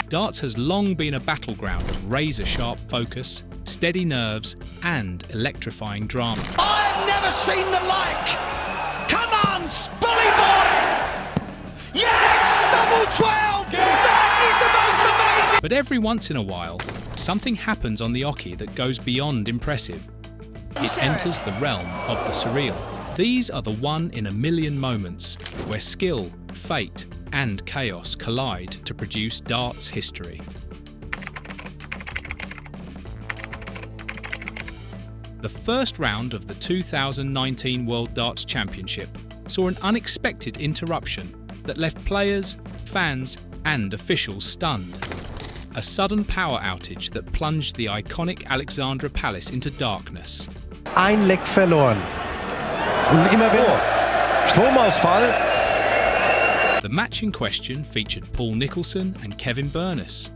Darts has long been a battleground of razor-sharp focus, steady nerves, and electrifying drama. I've never seen the like! Come on, Spolly boy! Yes! Double 12! That is the most amazing! But every once in a while, something happens on the oche that goes beyond impressive. It enters the realm of the surreal. These are the one-in-a-million moments where skill, fate, and chaos collide to produce darts history. The first round of the 2019 World Darts Championship saw an unexpected interruption that left players, fans, and officials stunned. A sudden power outage that plunged the iconic Alexandra Palace into darkness. Ein Leck verloren. Und immer wieder Stromausfall. The match in question featured Paul Nicholson and Kevin Burness.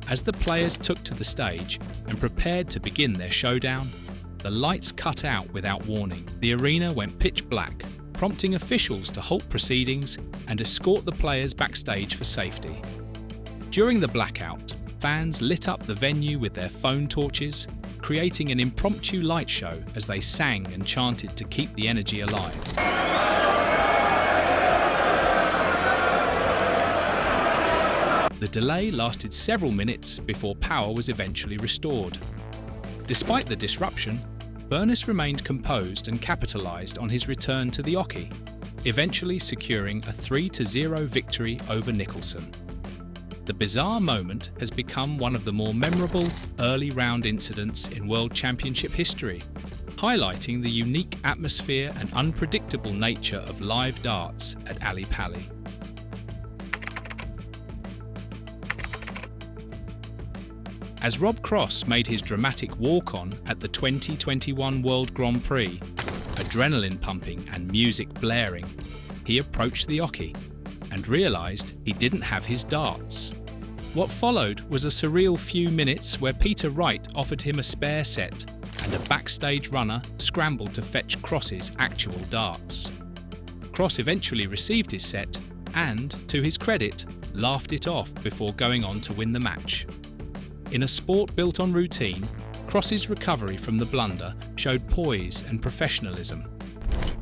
As the players took to the stage and prepared to begin their showdown, the lights cut out without warning. The arena went pitch black, prompting officials to halt proceedings and escort the players backstage for safety. During the blackout, fans lit up the venue with their phone torches, creating an impromptu light show as they sang and chanted to keep the energy alive. The delay lasted several minutes before power was eventually restored. Despite the disruption, Burness remained composed and capitalised on his return to the oche, eventually securing a 3-0 victory over Nicholson. The bizarre moment has become one of the more memorable early round incidents in World Championship history, highlighting the unique atmosphere and unpredictable nature of live darts at Ali Pali. As Rob Cross made his dramatic walk-on at the 2021 World Grand Prix, adrenaline pumping and music blaring, he approached the oche and realised he didn't have his darts. What followed was a surreal few minutes where Peter Wright offered him a spare set and a backstage runner scrambled to fetch Cross's actual darts. Cross eventually received his set and, to his credit, laughed it off before going on to win the match. In a sport built on routine, Cross's recovery from the blunder showed poise and professionalism.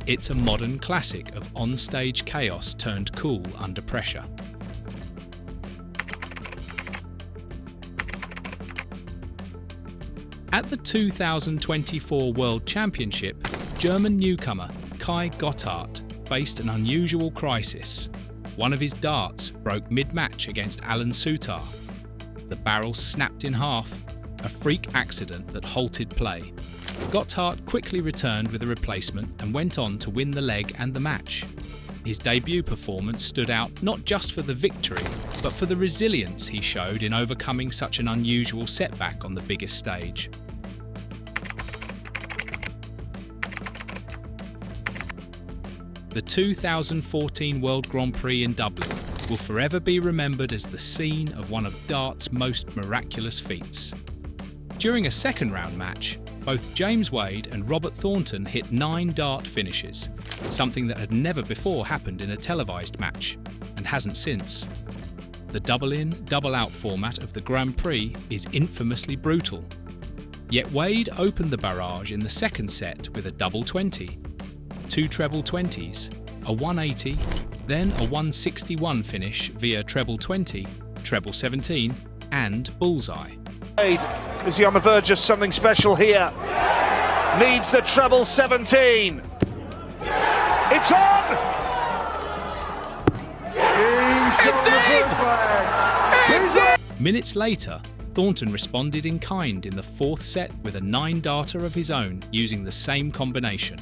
It's a modern classic of on-stage chaos turned cool under pressure. At the 2024 World Championship, German newcomer Kai Gotthard faced an unusual crisis. One of his darts broke mid-match against Alan Sutar. The barrel snapped in half, a freak accident that halted play. Gotthard quickly returned with a replacement and went on to win the leg and the match. His debut performance stood out not just for the victory, but for the resilience he showed in overcoming such an unusual setback on the biggest stage. The 2014 World Grand Prix in Dublin will forever be remembered as the scene of one of dart's most miraculous feats. During a second-round match, both James Wade and Robert Thornton hit 9 dart finishes, something that had never before happened in a televised match, and hasn't since. The double-in, double-out format of the Grand Prix is infamously brutal. Yet Wade opened the barrage in the second set with a double 20, 2 treble 20s, a 180, then a 161 finish via treble 20, treble 17 and bullseye. Is he on the verge of something special here? Needs the treble 17. It's on! It's in! Minutes later, Thornton responded in kind in the fourth set with a 9-darter of his own using the same combination.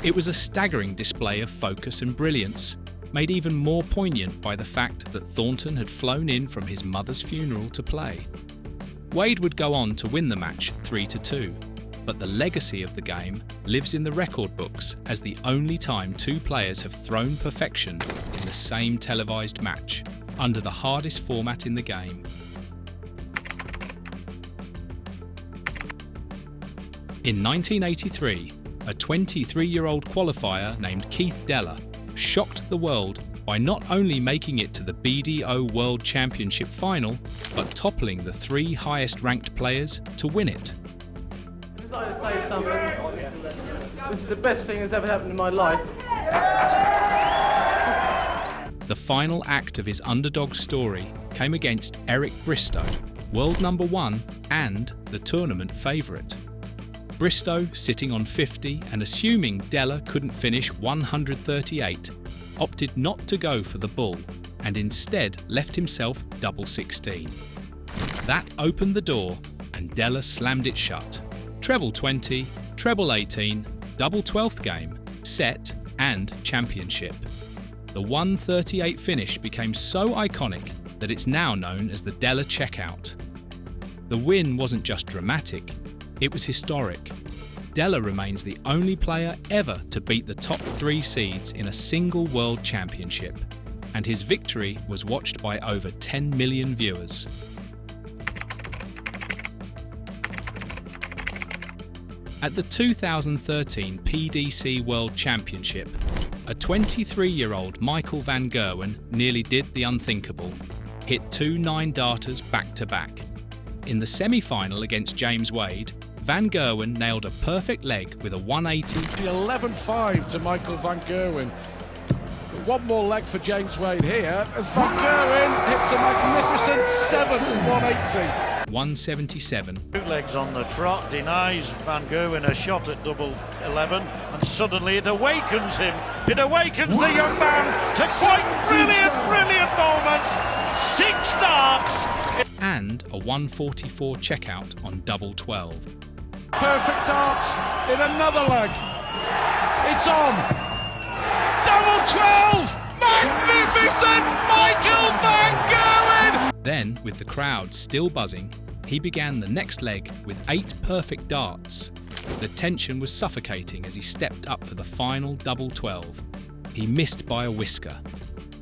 It was a staggering display of focus and brilliance, made even more poignant by the fact that Thornton had flown in from his mother's funeral to play. Wade would go on to win the match 3-2, but the legacy of the game lives in the record books as the only time 2 players have thrown perfection in the same televised match, under the hardest format in the game. In 1983, a 23-year-old qualifier named Keith Deller shocked the world by not only making it to the BDO World Championship final, but toppling the 3 highest-ranked players to win it. I'd like to say something. This is the best thing that's ever happened in my life. The final act of his underdog story came against Eric Bristow, world number 1 and the tournament favourite. Bristow, sitting on 50 and assuming Della couldn't finish 138, opted not to go for the bull and instead left himself double 16. That opened the door and Della slammed it shut. Treble 20, treble 18, double 12th game, set and championship. The 138 finish became so iconic that it's now known as the Della checkout. The win wasn't just dramatic, it was historic. Della remains the only player ever to beat the top 3 seeds in a single World Championship, and his victory was watched by over 10 million viewers. At the 2013 PDC World Championship, a 23-year-old Michael van Gerwen nearly did the unthinkable, hit 2 9-darters back-to-back. In the semi-final against James Wade, Van Gerwen nailed a perfect leg with a 180. 11-5 to Michael van Gerwen. But one more leg for James Wade here as Van Gerwen hits a magnificent 7th 180. 177. 2 legs on the trot, denies Van Gerwen a shot at double 11, and suddenly it awakens him. It awakens the young man to quite brilliant moments. 6 darts. And a 144 checkout on double 12. Perfect darts in another leg. It's on. Double 12. Magnificent Michael van Gerwen. Then, with the crowd still buzzing, he began the next leg with 8 perfect darts. The tension was suffocating as he stepped up for the final double 12. He missed by a whisker.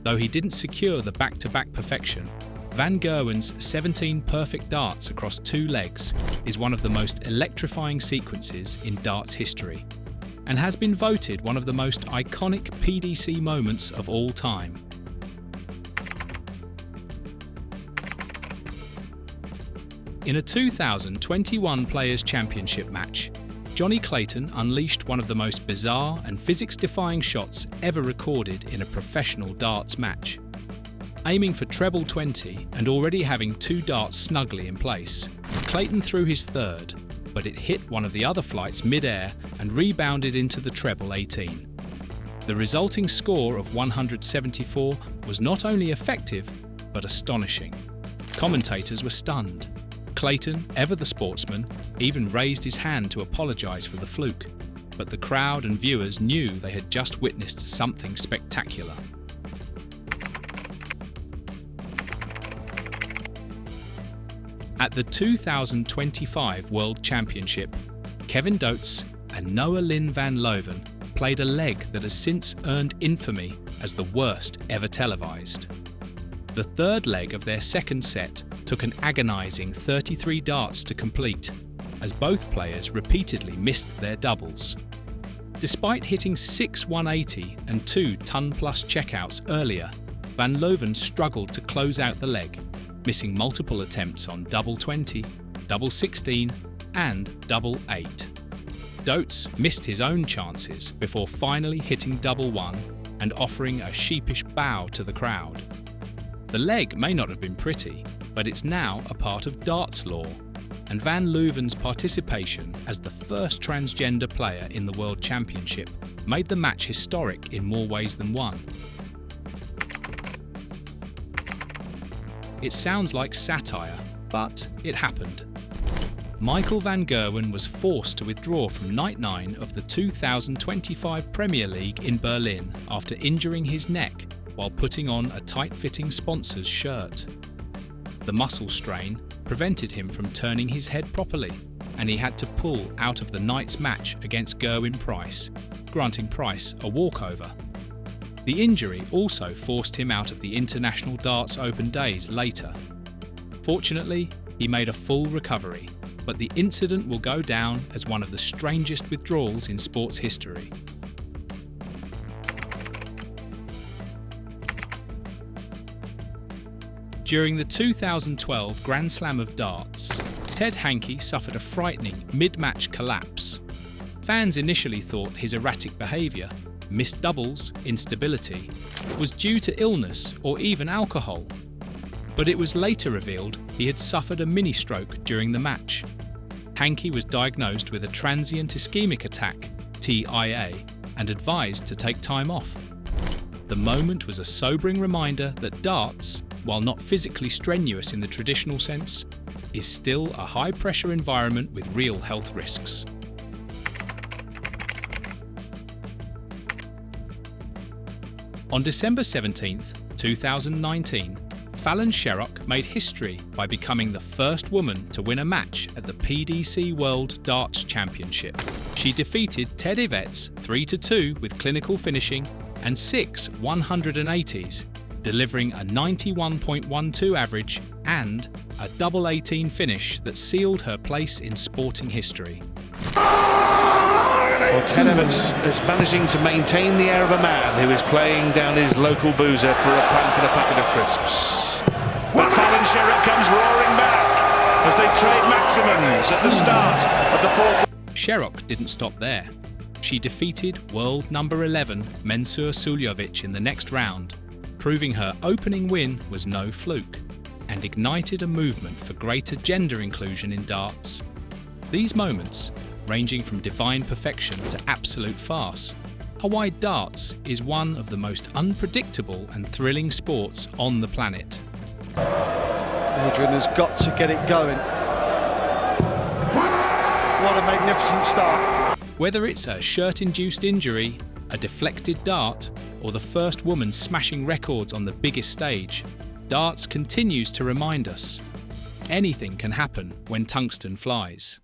Though he didn't secure the back-to-back perfection, Van Gerwen's 17 perfect darts across 2 legs is one of the most electrifying sequences in darts history, and has been voted one of the most iconic PDC moments of all time. In a 2021 Players' Championship match, Johnny Clayton unleashed one of the most bizarre and physics-defying shots ever recorded in a professional darts match. Aiming for treble 20 and already having 2 darts snugly in place, Clayton threw his 3rd, but it hit one of the other flights mid-air and rebounded into the treble 18. The resulting score of 174 was not only effective, but astonishing. Commentators were stunned. Clayton, ever the sportsman, even raised his hand to apologise for the fluke, but the crowd and viewers knew they had just witnessed something spectacular. At the 2025 World Championship, Kevin Doets and Noah Lynn van Loven played a leg that has since earned infamy as the worst ever televised. The 3rd leg of their 2nd set took an agonising 33 darts to complete, as both players repeatedly missed their doubles. Despite hitting 6 180 and 2 ton-plus checkouts earlier, Van Loven struggled to close out the leg, missing multiple attempts on double 20, double 16 and double 8. Doets missed his own chances before finally hitting double 1 and offering a sheepish bow to the crowd. The leg may not have been pretty, but it's now a part of darts law, and Van Loven's participation as the first transgender player in the World Championship made the match historic in more ways than one. It sounds like satire, but it happened. Michael van Gerwen was forced to withdraw from Night 9 of the 2025 Premier League in Berlin after injuring his neck while putting on a tight-fitting sponsor's shirt. The muscle strain prevented him from turning his head properly, and he had to pull out of the night's match against Gerwyn Price, granting Price a walkover. The injury also forced him out of the International Darts Open days later. Fortunately, he made a full recovery, but the incident will go down as one of the strangest withdrawals in sports history. During the 2012 Grand Slam of Darts, Ted Hankey suffered a frightening mid-match collapse. Fans initially thought his erratic behaviour, missed doubles, instability, was due to illness or even alcohol. But it was later revealed he had suffered a mini-stroke during the match. Hankey was diagnosed with a transient ischemic attack, TIA, and advised to take time off. The moment was a sobering reminder that darts, while not physically strenuous in the traditional sense, is still a high-pressure environment with real health risks. On December 17, 2019, Fallon Sherrock made history by becoming the first woman to win a match at the PDC World Darts Championship. She defeated Ted Yvette's 3-2 with clinical finishing and 6 180s, delivering a 91.12 average and a double 18 finish that sealed her place in sporting history. Well, Ted Evans is managing to maintain the air of a man who is playing down his local boozer for a pint and a packet of crisps. But Fallon Sherrock comes roaring back as they trade maximums at the start of the fourth. Sherrock didn't stop there. She defeated world number 11 Mensur Suljovic in the next round, proving her opening win was no fluke, and ignited a movement for greater gender inclusion in darts. These moments, ranging from divine perfection to absolute farce, are why darts is one of the most unpredictable and thrilling sports on the planet. Adrian has got to get it going. What a magnificent start. Whether it's a shirt-induced injury, a deflected dart, or the first woman smashing records on the biggest stage, darts continues to remind us anything can happen when tungsten flies.